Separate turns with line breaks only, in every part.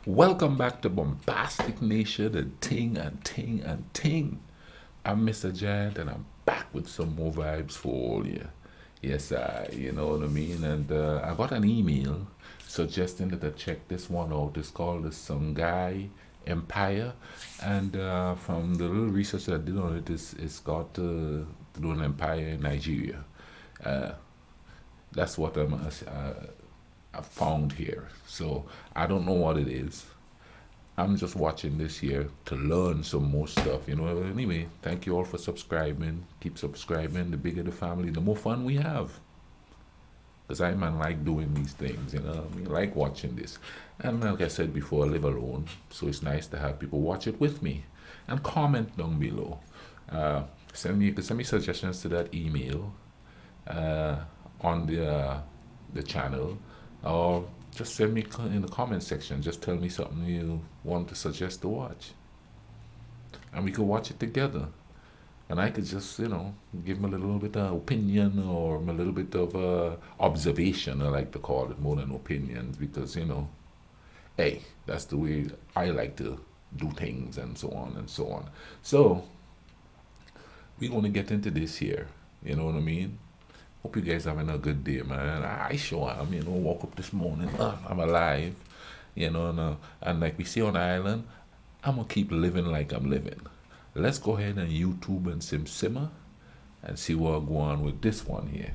Welcome back to Bombastic Nation and Ting and Ting and Ting. I'm Mr. Giant and I'm back with some more vibes for all you. Yes, you know what I mean? And I got an email suggesting that I check this one out. It's called the Songhai Empire. And from the little research that I did on it, it's got to do an empire in Nigeria. Uh, that's what I found here. So I don't know what it is. I'm just watching this here to learn some more stuff, you know. Anyway, thank you all for subscribing. Keep subscribing. The bigger the family, the more fun we have. Because I man like doing these things, you know. I mean, like watching this. And like I said before, I live alone, so it's nice to have people watch it with me. And comment down below. You can send me suggestions to that email uh, on the channel, or just send me in the comment section. Just tell me something you want to suggest to watch, and we could watch it together. And I could just, give me a little bit of opinion or a little bit of observation. I like to call it more than opinions because hey, that's the way I like to do things and so on and so on. So we're gonna get into this here. You know what I mean? Hope you guys having a good day, man. I sure am. Woke up this morning. I'm alive. And like we see on the island, I'm gonna keep living like I'm living. Let's go ahead and YouTube and simmer and see what go on with this one here.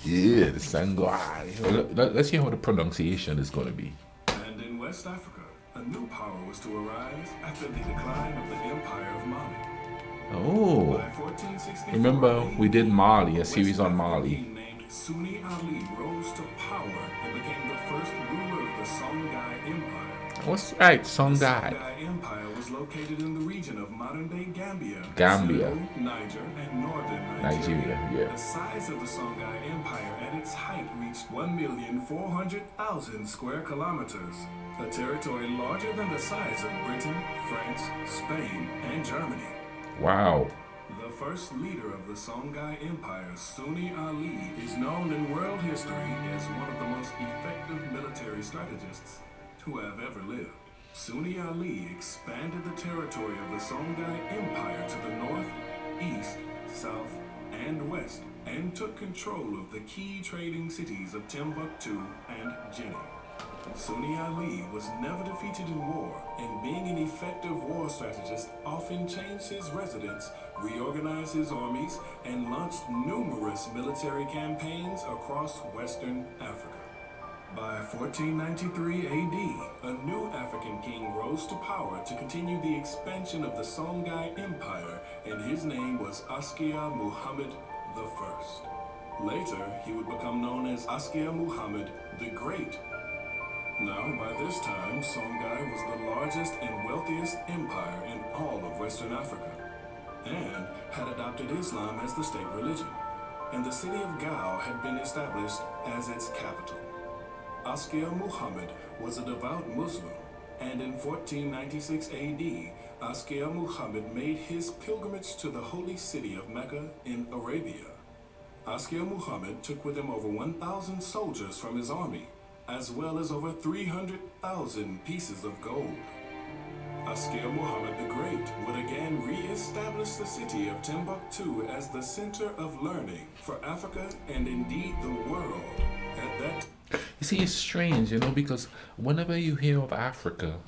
Yeah, the Songhai. Let's hear how the pronunciation is gonna be.
And in West Africa, a new power was to arise after the decline of the Empire of Mali.
Oh,
By 1464
remember we did Mali, a
West
series on
African
Mali.
king named Sunni Ali rose to power and became the first ruler of the Songhai Empire.
What's right,
The
Songhai?
Songhai Empire was located in the region of modern-day Gambia,
Gambia,
Senegal, Niger, and northern
Nigeria.
Nigeria.
Yeah.
The size of the Songhai Empire at its height reached 1,400,000 square kilometers, a territory larger than the size of Britain, France, Spain, and Germany.
Wow.
The first leader of the Songhai Empire, Sunni Ali, is known in world history as one of the most effective military strategists who have ever lived. Sunni Ali expanded the territory of the Songhai Empire to the north, east, south, and west, and took control of the key trading cities of Timbuktu and Jenny. Sunni Ali was never defeated in war, and being an effective war strategist, often changed his residence, reorganized his armies, and launched numerous military campaigns across Western Africa. By 1493 AD, a new African king rose to power to continue the expansion of the Songhai Empire, and his name was Askia Muhammad I. Later, he would become known as Askia Muhammad the Great. Now, by this time, Songhai was the largest and wealthiest empire in all of Western Africa, and had adopted Islam as the state religion, and the city of Gao had been established as its capital. Askia Muhammad was a devout Muslim, and in 1496 AD, Askia Muhammad made his pilgrimage to the holy city of Mecca in Arabia. Askia Muhammad took with him over 1,000 soldiers from his army, as well as over 300,000 pieces of gold. Askia Muhammad the Great would again re-establish the city of Timbuktu as the center of learning for Africa and indeed the world at that time.
You see, it's strange, because whenever you hear of Africa,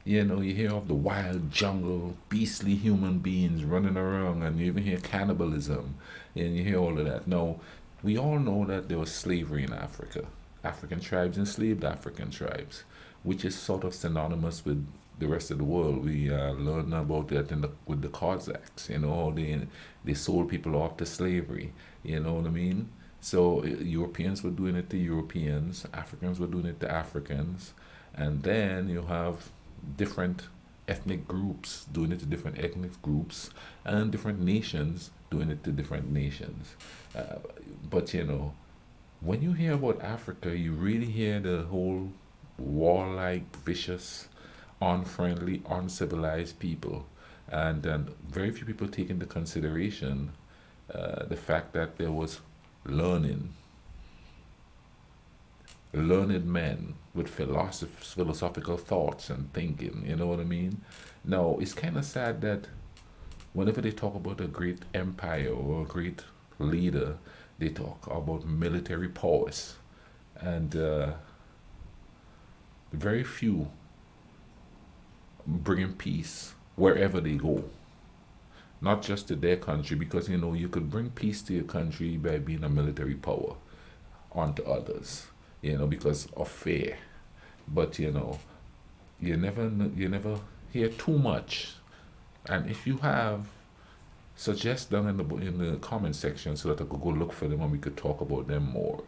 you hear of the wild jungle, beastly human beings running around, and you even hear cannibalism, and you hear all of that. No, we all know that there was slavery in Africa. African tribes enslaved African tribes, which is sort of synonymous with the rest of the world. We learned about that with the Cossacks, how they sold people off to slavery, you know what I mean? So Europeans were doing it to Europeans, Africans were doing it to Africans, and then you have different ethnic groups doing it to different ethnic groups, and different nations doing it to different nations. Uh, but when you hear about Africa, you really hear the whole warlike, vicious, unfriendly, uncivilized people, and very few people take into consideration the fact that there was learning, learned men with philosophical thoughts and thinking. You know what I mean? Now it's kind of sad that whenever they talk about a great empire or a great leader, they talk about military powers, and very few bringing peace wherever they go, not just to their country, because you could bring peace to your country by being a military power onto others, because of fear. But you never hear too much. And if you have, suggest them in the comment section so that I could go look for them and we could talk about them more.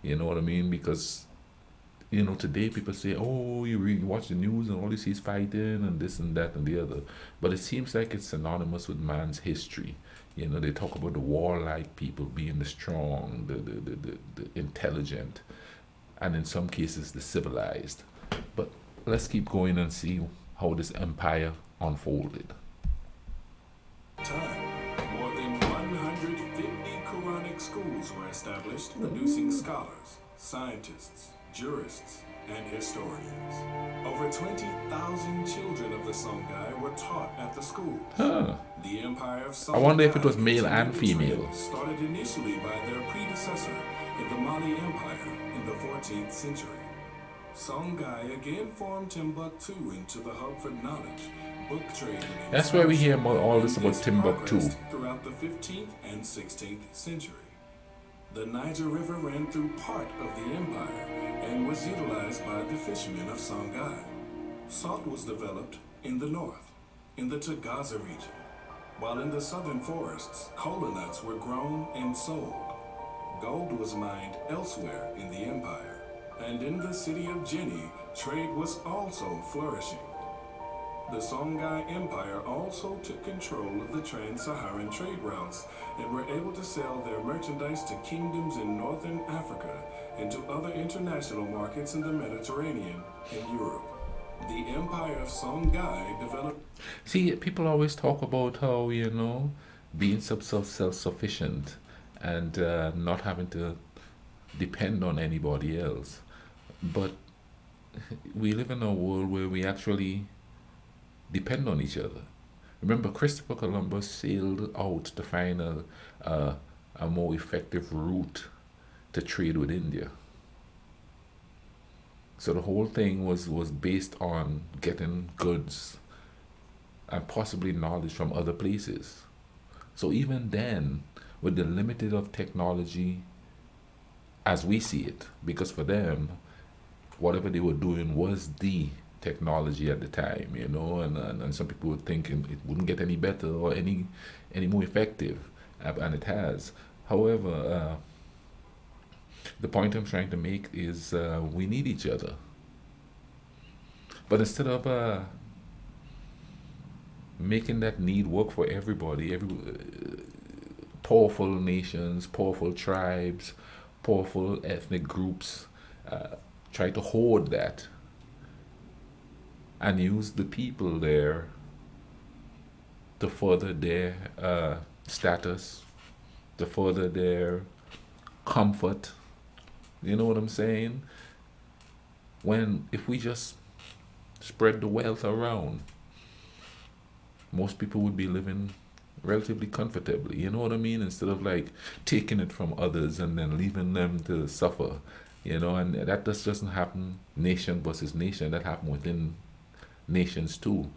You know what I mean? Because today people say, oh, you watch the news and all you see is fighting and this and that and the other. But it seems like it's synonymous with man's history. They talk about the warlike people being the strong, the intelligent, and in some cases the civilized. But let's keep going and see how this empire unfolded.
Time, more than 150 Quranic schools were established, producing scholars, scientists, jurists, and historians. Over 20,000 children of the Songhai were taught at the schools.
Huh.
The empire of Songhai,
I wonder if it was male and female.
started initially by their predecessor in the Mali Empire in the 14th century. Songhai again formed Timbuktu into the hub for knowledge, book trade, and
That's where we hear about all this about
this
Timbuktu.
progressed throughout the 15th and 16th century. The Niger River ran through part of the empire and was utilized by the fishermen of Songhai. Salt was developed in the north, in the Tagaza region, while in the southern forests, cola nuts were grown and sold. Gold was mined elsewhere in the empire, and in the city of Jenny, trade was also flourishing. The Songhai Empire also took control of the trans-Saharan trade routes and were able to sell their merchandise to kingdoms in northern Africa and to other international markets in the Mediterranean and Europe. The Empire of Songhai developed.
See, people always talk about how, being self-sufficient and not having to depend on anybody else. But we live in a world where we actually depend on each other. Remember, Christopher Columbus sailed out to find a more effective route to trade with India. So the whole thing was based on getting goods and possibly knowledge from other places. So even then, with the limited of technology as we see it, because for them, whatever they were doing was the technology at the time, and some people would think it wouldn't get any better or any more effective, and it has. However, the point I'm trying to make is we need each other. But instead of making that need work for everybody, powerful nations, powerful tribes, powerful ethnic groups try to hoard that and use the people there to further their status, to further their comfort. You know what I'm saying? When if we just spread the wealth around, most people would be living relatively comfortably. You know what I mean? Instead of like taking it from others and then leaving them to suffer. And that just doesn't happen nation versus nation. That happens within nations too,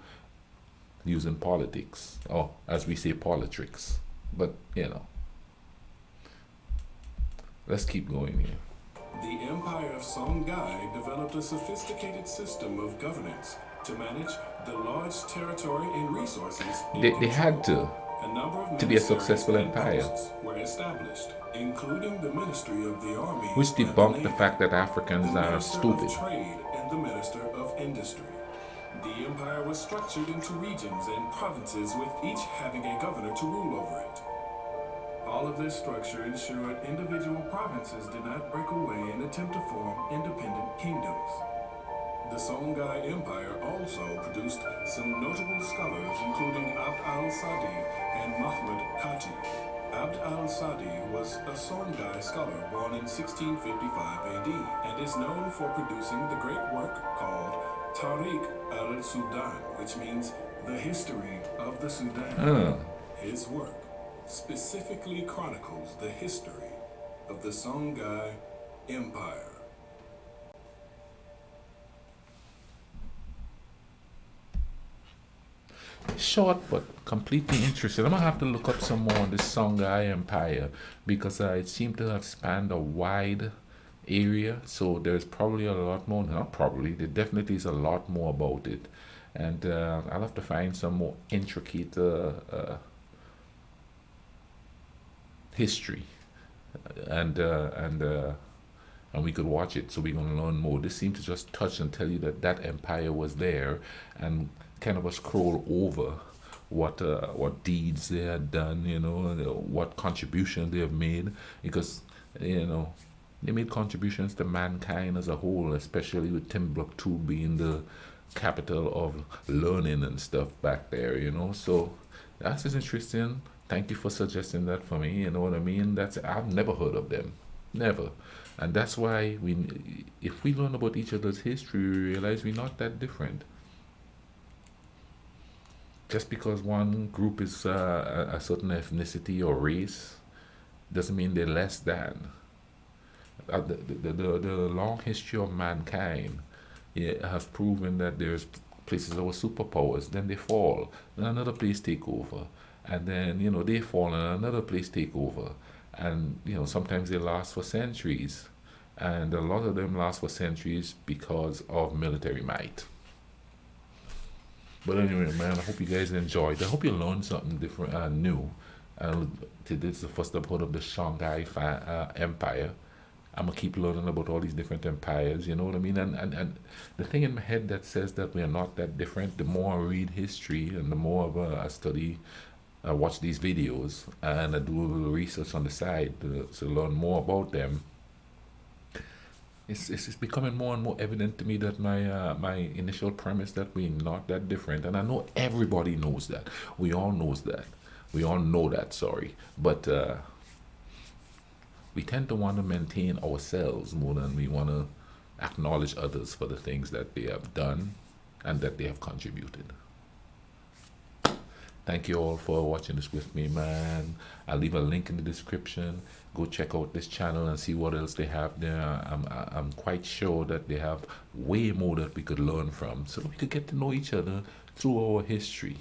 using politics, or as we say, politricks. But let's keep going here.
The Empire of Songhai developed a sophisticated system of governance to manage the large territory and resources.
They had to be a successful empire,
were established, including the Ministry of the Army,
which debunked the fact that
the
Africans are
Minister
stupid.
of Trade, and the Minister of Industry. The empire was structured into regions and provinces, with each having a governor to rule over it. All of this structure ensured individual provinces did not break away and attempt to form independent kingdoms. The Songhai Empire also produced some notable scholars, including Abd al-Sadi and Mahmud Kati. Abd al-Sadi was a Songhai scholar born in 1655 AD and is known for producing the great work called Tariq al-Sudan, which means the history of the Sudan. His work specifically chronicles the history of the Songhai Empire.
Short but completely interesting. I'm gonna have to look up some more on this Songhai Empire because it seemed to have spanned a wide area. So there's probably a lot more. Not probably. There definitely is a lot more about it, and I'll have to find some more intricate history, and we could watch it. So we're gonna learn more. This seemed to just touch and tell you that that empire was there, and kind of a scroll over what deeds they had done, what contribution they have made, because they made contributions to mankind as a whole, especially with Timbuktu being the capital of learning and stuff back there, So that's just interesting. Thank you for suggesting that for me. You know what I mean? I've never heard of them, never, and that's why if we learn about each other's history, we realize we're not that different. Just because one group is a certain ethnicity or race doesn't mean they're less than. The long history of mankind, has proven that there's places that were superpowers, then they fall, then another place take over, and then they fall and another place take over, and sometimes they last for centuries, and a lot of them last for centuries because of military might. But anyway, man, I hope you guys enjoyed. I hope you learned something different, new. This is the first I've heard of the Songhai Empire. I'm gonna keep learning about all these different empires. You know what I mean? And the thing in my head that says that we are not that different. The more I read history and the more I study, I watch these videos and I do a little research on the side to learn more about them. It's becoming more and more evident to me that my initial premise that we're not that different, and I know everybody knows that. We all knows that. We all know that. Sorry, but we tend to want to maintain ourselves more than we want to acknowledge others for the things that they have done and that they have contributed. Thank you all for watching this with me, man. I'll leave a link in the description. Go check out this channel and see what else they have there. I'm quite sure that they have way more that we could learn from, so we could get to know each other through our history.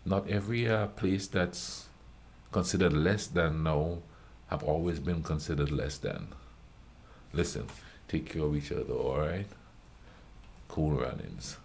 Not every place that's considered less than now have always been considered less than. Listen, take care of each other, all right? Cool runnings.